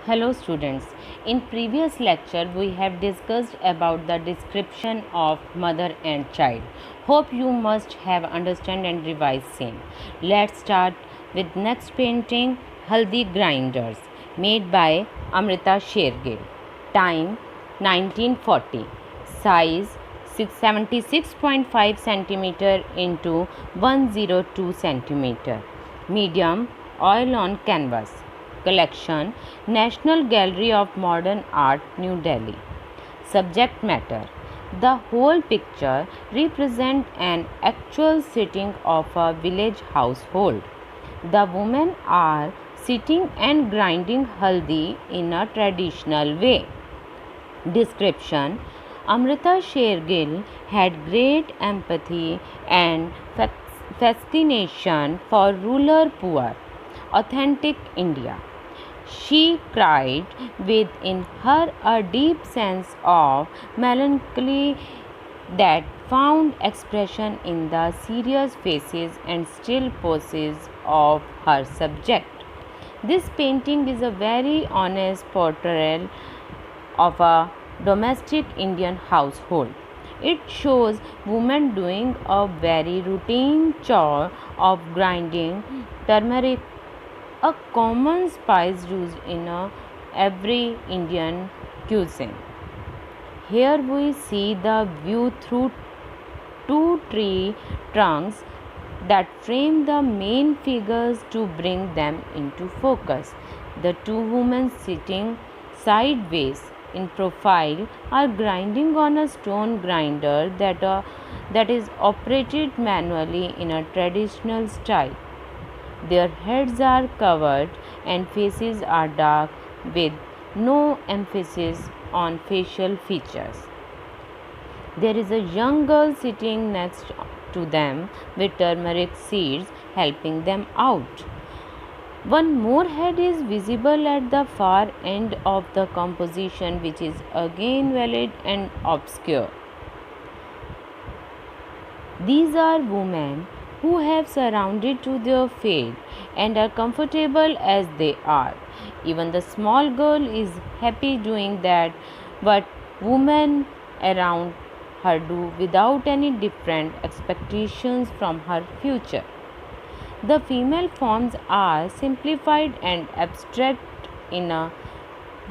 Hello students. In previous lecture we have discussed about the description of mother and child. Hope you must have understand and revised same. Let's start with next painting Haldi grinders made by Amrita Shergill. Time 1940. Size 676.5 centimeter into 102 centimeter. Medium oil on canvas. Collection National Gallery of Modern Art, New Delhi. Subject matter The whole picture represents an actual sitting of a village household. The women are sitting and grinding haldi in a traditional way. Description Amrita Shergill had great empathy and fascination for rural poor, authentic India. She cried within her a deep sense of melancholy that found expression in the serious faces and still poses of her subject. This painting is a very honest portrayal of a domestic Indian household. It shows women doing a very routine chore of grinding turmeric, a common spice used in every Indian cuisine. Here we see the view through two tree trunks that frame the main figures to bring them into focus. The two women sitting sideways in profile are grinding on a stone grinder that is operated manually in a traditional style. Their heads are covered and faces are dark with no emphasis on facial features. There is a young girl sitting next to them with turmeric seeds helping them out. One more head is visible at the far end of the composition, which is again valid and obscure. These are women who have surrounded to their fate and are comfortable as they are. Even the small girl is happy doing that, but women around her do without any different expectations from her future. The female forms are simplified and abstract in a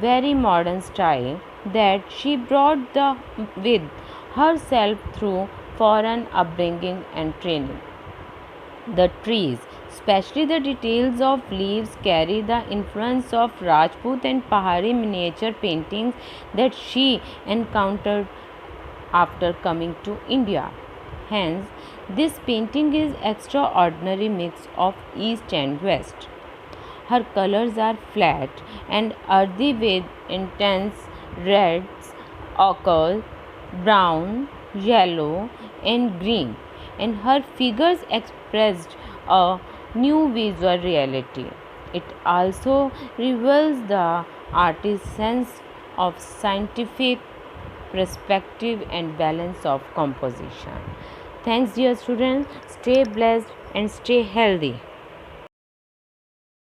very modern style that she brought with herself through foreign upbringing and training. The trees, especially the details of leaves, carry the influence of Rajput and Pahari miniature paintings that she encountered after coming to India. Hence, this painting is extraordinary mix of east and west. Her colors are flat and earthy with intense reds, ochre, brown, yellow, and green, and her figures expressed a new visual reality. It also reveals the artist's sense of scientific perspective and balance of composition. Thanks, dear students. Stay blessed and stay healthy.